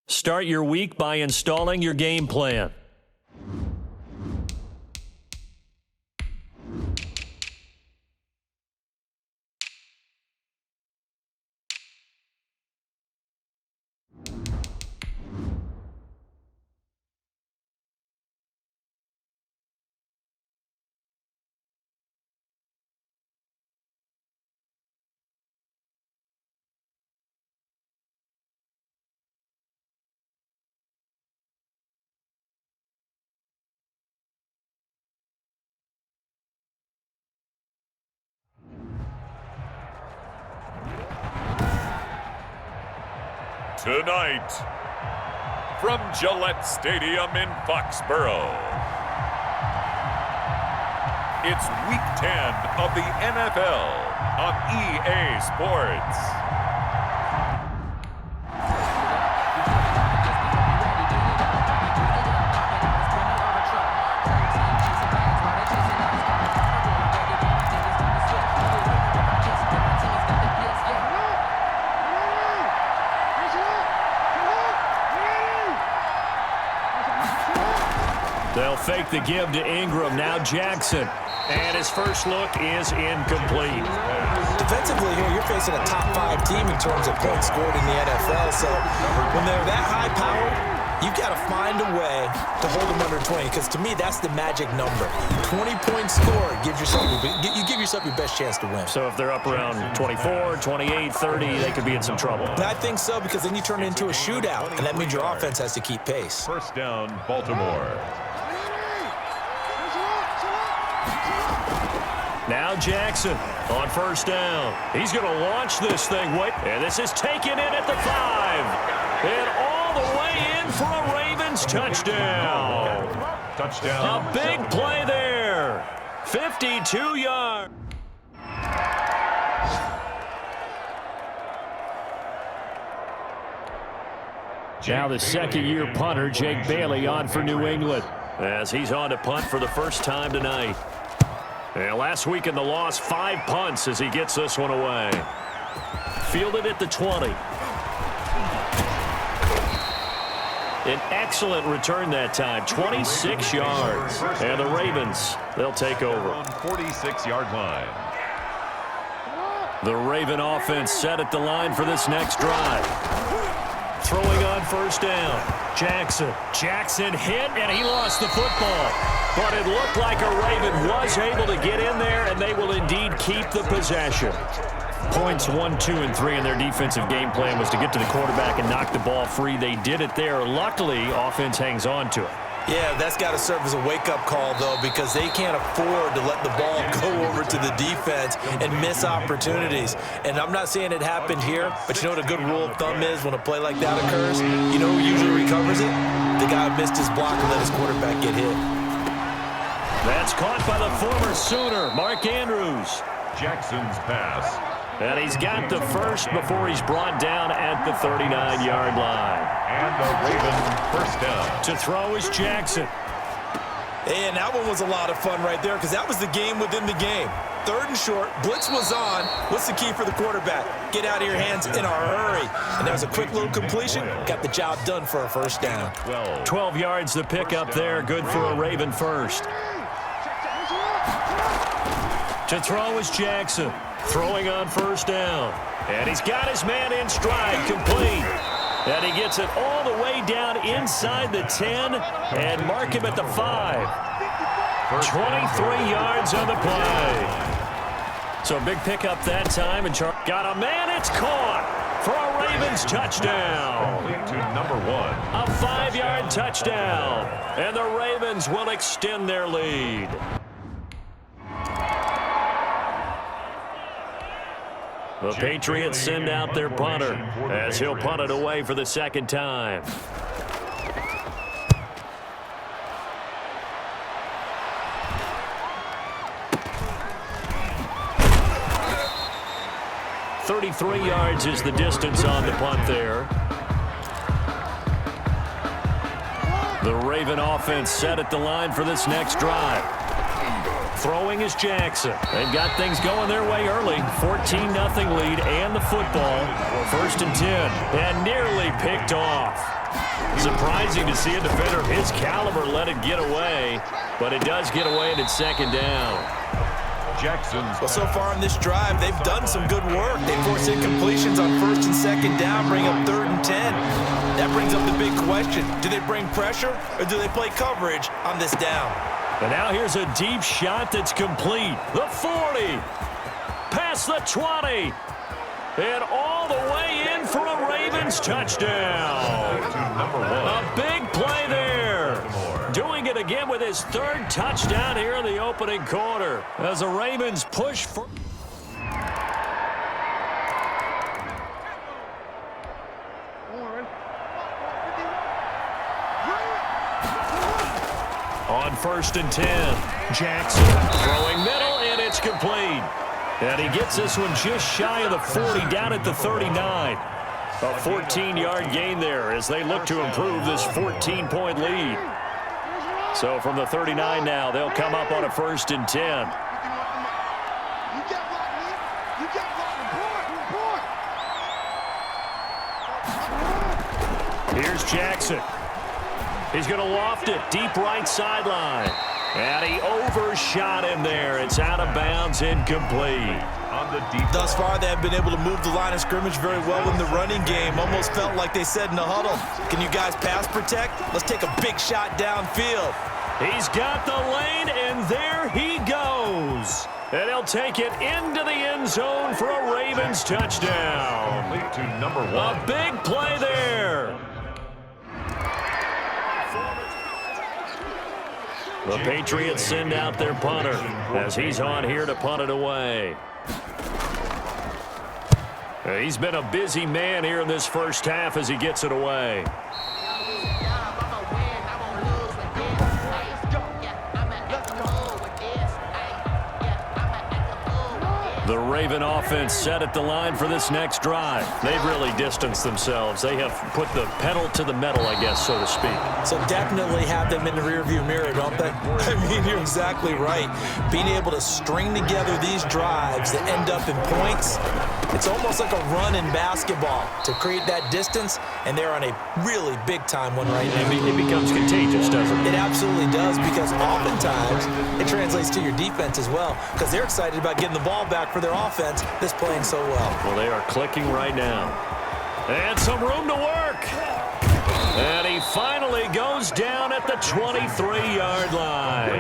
Start your week by installing your game plan. Tonight, from Gillette Stadium in Foxborough, it's Week 10 of the NFL on EA Sports. They'll fake the give to Ingram. Now Jackson. And his first look is incomplete. Defensively here, you're facing a top 5 team in terms of points scored in the NFL. So when they're that high powered, you've got to find a way to hold them under 20. Because to me, that's the magic number. 20 points scored gives yourself, you give yourself your best chance to win. So if they're up around 24, 28, 30, they could be in some trouble. I think so, because then you turn it into a shootout. And that means your offense has to keep pace. First down, Baltimore. Now Jackson on first down. He's going to launch this thing. And this is taken in at the 5. And all the way in for a Ravens touchdown. Touchdown. A big play there. 52 yards. Now the second-year punter, Jake Bailey, on for New England, as he's on to punt for the first time tonight. And last week in the loss, 5 punts as he gets this one away. Fielded at the 20. An excellent return that time, 26 yards. And the Ravens, they'll take over. On 46-yard line. The Raven offense set at the line for this next drive. Throwing on first down. Jackson hit, and he lost the football. But it looked like a Raven was able to get in there, and they will indeed keep the possession. Points 1, 2, and 3 in their defensive game plan was to get to the quarterback and knock the ball free. They did it there. Luckily, offense hangs on to it. Yeah, that's got to serve as a wake-up call, though, because they can't afford to let the ball go over to the defense and miss opportunities. And I'm not saying it happened here, but you know what a good rule of thumb is when a play like that occurs? You know who usually recovers it? The guy who missed his block and let his quarterback get hit. That's caught by the former Sooner, Mark Andrews. Jackson's pass. And he's got the first before he's brought down at the 39-yard line. And the Raven first down. To throw is Jackson. And that one was a lot of fun right there because that was the game within the game. 3rd and short, blitz was on. What's the key for the quarterback? Get out of your hands in a hurry. And there's a quick little completion. Got the job done for a first down. 12 yards to pick up there. Good for a Raven first. To throw is Jackson. Throwing on first down. And he's got his man in stride, complete. And he gets it all the way down inside the 10 and mark him at the 5. 23 yards on the play. So a big pickup that time. And got a man, it's caught for a Ravens touchdown. To number 1. A 5-yard touchdown. And the Ravens will extend their lead. The Patriots send out their punter as he'll punt it away for the second time. "33 yards is the distance on the punt there. The Raven offense set at the line for this next drive. Throwing is Jackson. They've got things going their way early. 14-0 lead and the football. 1st and 10. And nearly picked off. Surprising to see a defender of his caliber let it get away. But it does get away and it's 2nd down. Well, so far in this drive, they've done some good work. They force incompletions on 1st and 2nd down, bring up 3rd and 10. That brings up the big question. Do they bring pressure or do they play coverage on this down? And now here's a deep shot that's complete. The 40. Past the 20. And all the way in for a Ravens touchdown. A big play there. Doing it again with his 3rd touchdown here in the opening quarter. As the Ravens push for... On 1st and 10, Jackson throwing middle, and it's complete. And he gets this one just shy of the 40, down at the 39. A 14-yard gain there as they look to improve this 14-point lead. So from the 39 now, they'll come up on a 1st and 10. Here's Jackson. He's going to loft it deep right sideline. And he overshot him there. It's out of bounds, incomplete. Thus far, they have been able to move the line of scrimmage very well in the running game. Almost felt like they said in the huddle, can you guys pass protect? Let's take a big shot downfield. He's got the lane, and there he goes. And he'll take it into the end zone for a Ravens touchdown. A big play there. The Patriots send out their punter as he's on here to punt it away. He's been a busy man here in this first half as he gets it away. The Raven offense set at the line for this next drive. They've really distanced themselves. They have put the pedal to the metal, I guess, so to speak. So definitely have them in the rearview mirror, don't they? I mean, you're exactly right. Being able to string together these drives that end up in points, it's almost like a run in basketball to create that distance, and they're on a really big-time one right now. It becomes contagious, doesn't it? It absolutely does, because oftentimes it translates to your defense as well, because they're excited about getting the ball back for their offense that's playing so well. Well, they are clicking right now. And some room to work. And he finally goes down at the 23-yard line.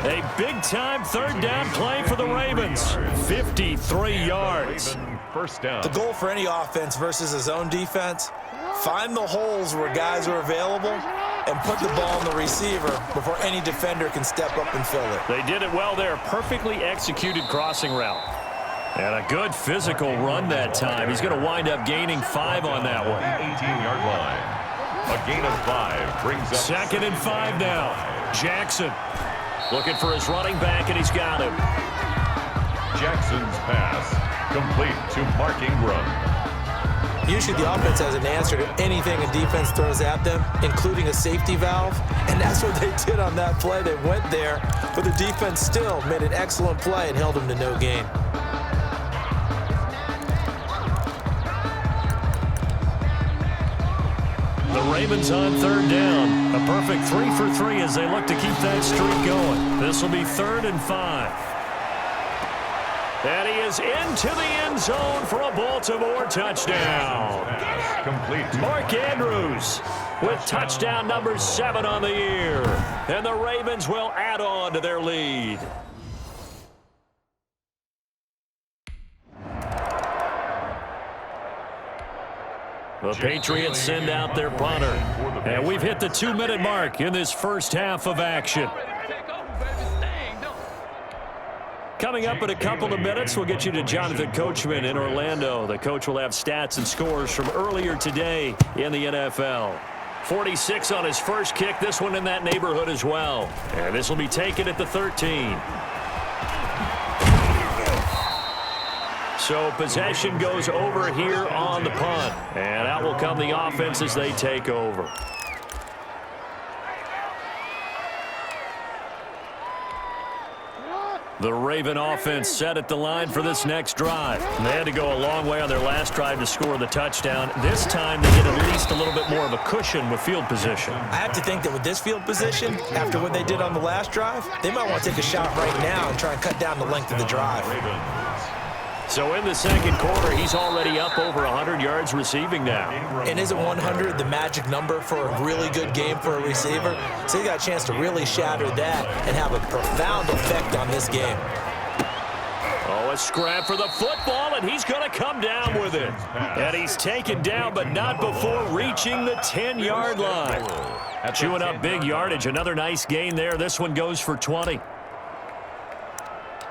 A big-time 3rd down play for the Ravens. 53 yards. First down. The goal for any offense versus a zone defense, find the holes where guys are available and put the ball on the receiver before any defender can step up and fill it. They did it well there. Perfectly executed crossing route. And a good physical run that time. He's going to wind up gaining 5 on that one. 18-yard line. A gain of 5 brings up 2nd and 5 now. Jackson looking for his running back, and he's got him. Jackson's pass complete to Mark Ingram. Usually the offense has an answer to anything a defense throws at them, including a safety valve, and that's what they did on that play. They went there, but the defense still made an excellent play and held them to no gain. The Ravens on 3rd down. A perfect 3 for 3 as they look to keep that streak going. This will be 3rd and 5. And he is into the end zone for a Baltimore touchdown. Complete. Mark Andrews with touchdown number 7 on the year. And the Ravens will add on to their lead. The Patriots send out their punter. And we've hit the 2-minute mark in this first half of action. Coming up in a couple of minutes, we'll get you to Jonathan Coachman in Orlando. The coach will have stats and scores from earlier today in the NFL. 46 on his first kick, this one in that neighborhood as well. And this will be taken at the 13. So possession goes over here on the punt. And out will come the offense as they take over. The Raven offense set at the line for this next drive. They had to go a long way on their last drive to score the touchdown. This time they get at least a little bit more of a cushion with field position. I have to think that with this field position, after what they did on the last drive, they might want to take a shot right now and try and cut down the length of the drive. So in the second quarter, he's already up over 100 yards receiving now. And isn't 100 the magic number for a really good game for a receiver? So he got a chance to really shatter that and have a profound effect on this game. Oh, a scrap for the football, and he's going to come down with it. And he's taken down, but not before reaching the 10-yard line. Chewing up big yardage. Another nice gain there. This one goes for 20.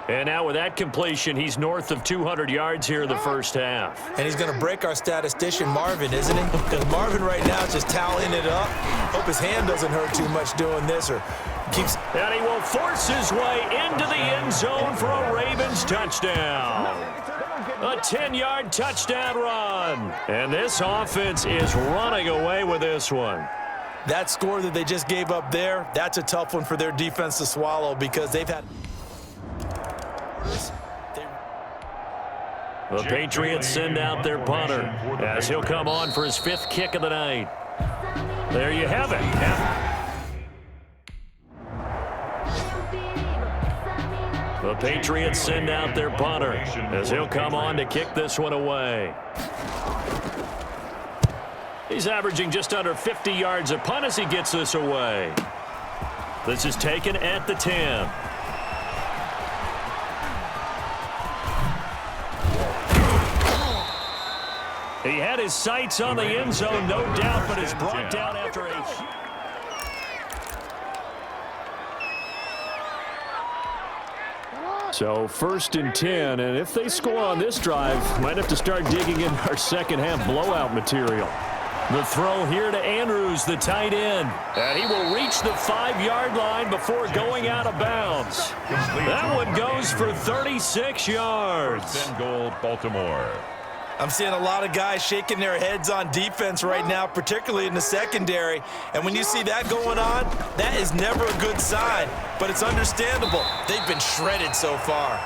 And now with that completion, he's north of 200 yards here in the first half. And he's going to break our statistician Marvin, isn't he? Because Marvin right now is just toweling it up. Hope his hand doesn't hurt too much doing this or keeps... And he will force his way into the end zone for a Ravens touchdown. A 10-yard touchdown run. And this offense is running away with this one. That score that they just gave up there, that's a tough one for their defense to swallow because they've had... The Patriots send out their punter as he'll come on for his 5th kick of the night. There you have it. The Patriots send out their punter as he'll come on to kick this one away. He's averaging just under 50 yards a punt as he gets this away. This is taken at the 10. He had his sights on the end zone, no doubt, but is brought down after a... So 1st and 10, and if they score on this drive, might have to start digging in our second half blowout material. The throw here to Andrews, the tight end. And he will reach the 5-yard line before going out of bounds. That one goes for 36 yards. 10 goal, Baltimore. I'm seeing a lot of guys shaking their heads on defense right now, particularly in the secondary. And when you see that going on, that is never a good sign. But it's understandable. They've been shredded so far.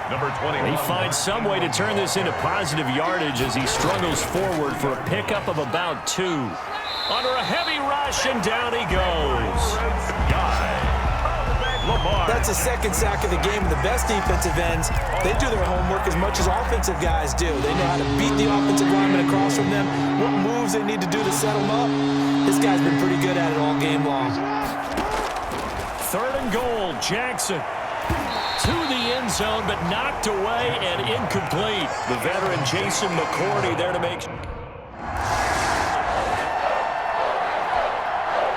Number 21. He finds some way to turn this into positive yardage as he struggles forward for a pickup of about 2. Under a heavy rush, and down he goes. That's the 2nd sack of the game. The best defensive ends, they do their homework as much as offensive guys do. They know how to beat the offensive lineman across from them, what moves they need to do to set them up. This guy's been pretty good at it all game long. 3rd and goal, Jackson. To the end zone, but knocked away and incomplete. The veteran Jason McCourty there to make...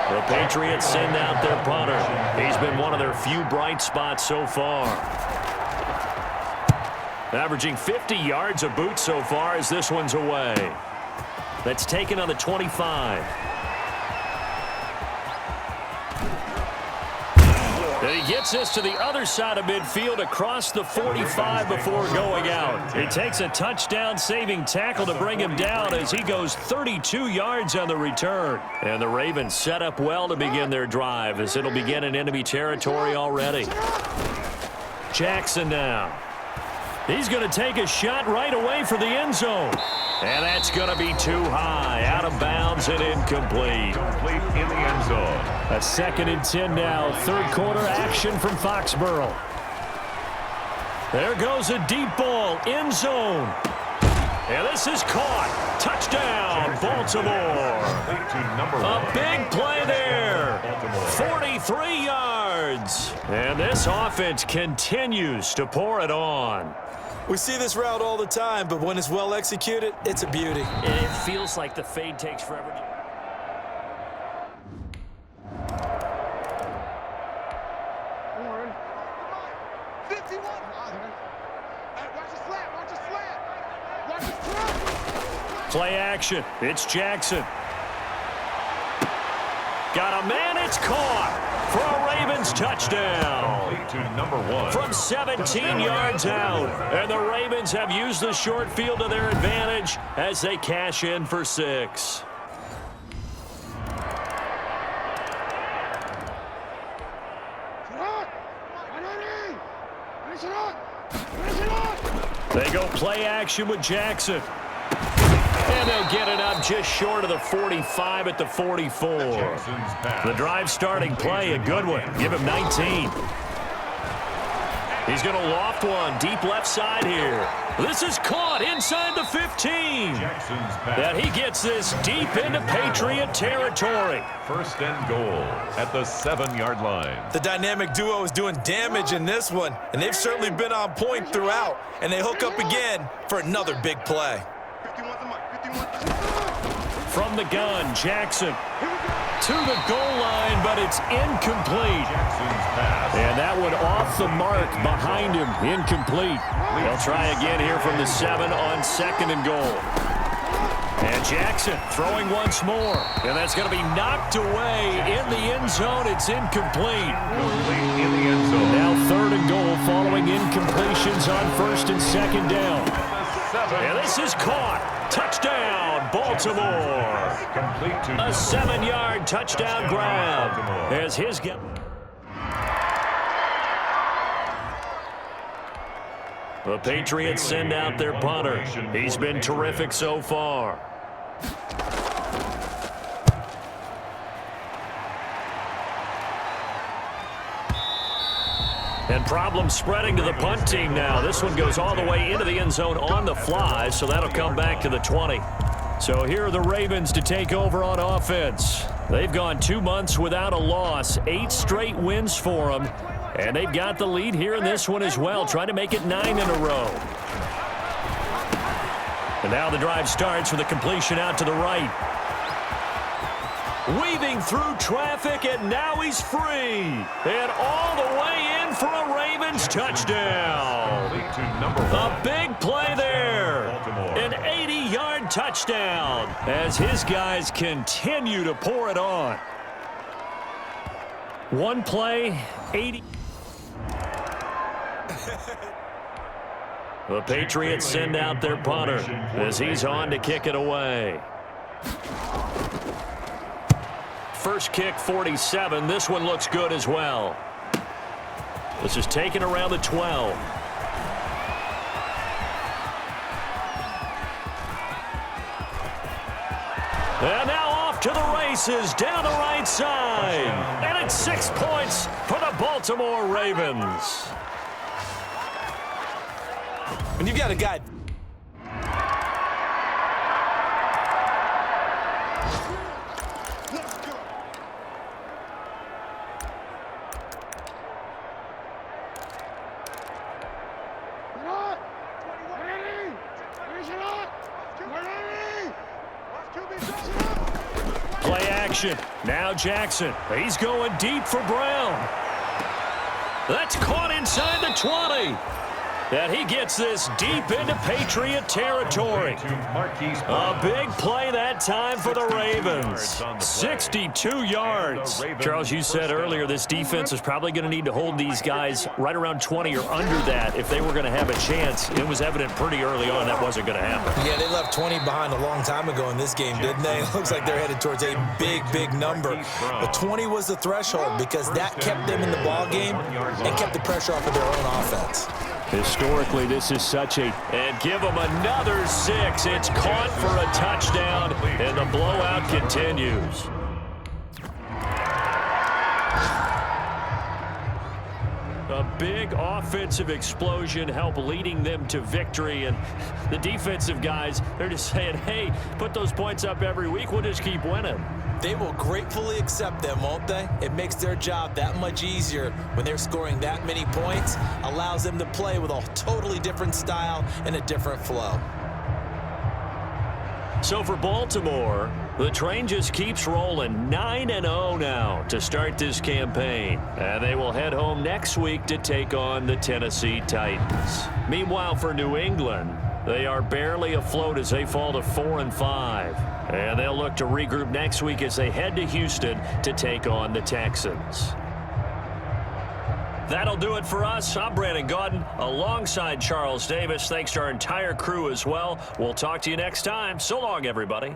The Patriots send out their punter. He's been one of their few bright spots so far. Averaging 50 yards a boot so far as this one's away. That's taken on the 25. And he gets this to the other side of midfield across the 45 before going out. It takes a touchdown-saving tackle to bring him down as he goes 32 yards on the return. And the Ravens set up well to begin their drive as it'll begin in enemy territory already. Jackson now. He's going to take a shot right away for the end zone. And that's going to be too high. Out of bounds and incomplete. Complete in the end zone. A 2nd and 10 now. 3rd quarter action from Foxborough. There goes a deep ball. End zone. And this is caught. Touchdown, Baltimore. A big play there. 43 yards. And this offense continues to pour it on. We see this route all the time, but when it's well executed, it's a beauty. And it feels like the fade takes forever. Play action. It's Jackson. Got a man. It's caught for a Ravens touchdown. To number 1. From 17 yards out. And the Ravens have used the short field to their advantage as they cash in for 6. Play action with Jackson. And they'll get it up just short of the 45 at the 44. The drive starting play, a good one. Give him 19. He's going to loft one deep left side here. This is caught inside the 15. And he gets this deep into Patriot territory. First and goal at the 7-yard line. The dynamic duo is doing damage in this one, and they've certainly been on point throughout. And they hook up again for another big play. From the gun, Jackson to the goal line, but it's incomplete. And that one off the mark behind him, incomplete. They'll try again here from the 7 on 2nd and goal. And Jackson throwing once more. And that's going to be knocked away in the end zone. It's incomplete. Now 3rd and goal following incompletions on 1st and 2nd down. And this is caught. Touchdown, Baltimore. A 7-yard touchdown grab. As his get. The Patriots send out their punter. He's been terrific so far. And problems spreading to the punt team now. This one goes all the way into the end zone on the fly, so that'll come back to the 20. So here are the Ravens to take over on offense. They've gone 2 months without a loss, 8 straight wins for them, and they've got the lead here in this one as well, trying to make it 9 in a row. And now the drive starts with a completion out to the right. Weaving through traffic, and now he's free. And all the way in for a Ravens touchdown. A big play there. An 80-yard touchdown as his guys continue to pour it on. One play, 80. The Patriots send out their punter as he's on to kick it away. First kick, 47. This one looks good as well. This is taken around the 12. And now off to the races down the right side. And it's 6 points for the Baltimore Ravens. And you've got a guy. Play action. Now Jackson. He's going deep for Brown. That's caught inside the 20. And he gets this deep into Patriot territory. A big play that time for the Ravens. 62 yards. Charles, you said earlier this defense is probably going to need to hold these guys right around 20 or under that if they were going to have a chance. It was evident pretty early on that wasn't going to happen. Yeah, they left 20 behind a long time ago in this game, didn't they? It looks like they're headed towards a big number. But 20 was the threshold because that kept them in the ball game and kept the pressure off of their own offense. Historically, this is such a... And give them another 6. It's caught for a touchdown, and the blowout continues. A big offensive explosion helped leading them to victory, and the defensive guys, they're just saying, hey, put those points up every week, we'll just keep winning. They will gratefully accept them, won't they? It makes their job that much easier when they're scoring that many points, allows them to play with a totally different style and a different flow. So for Baltimore, the train just keeps rolling 9-0 now to start this campaign. And they will head home next week to take on the Tennessee Titans. Meanwhile, for New England, they are barely afloat as they fall to 4-5. And they'll look to regroup next week as they head to Houston to take on the Texans. That'll do it for us. I'm Brandon Gaudin alongside Charles Davis. Thanks to our entire crew as well. We'll talk to you next time. So long, everybody.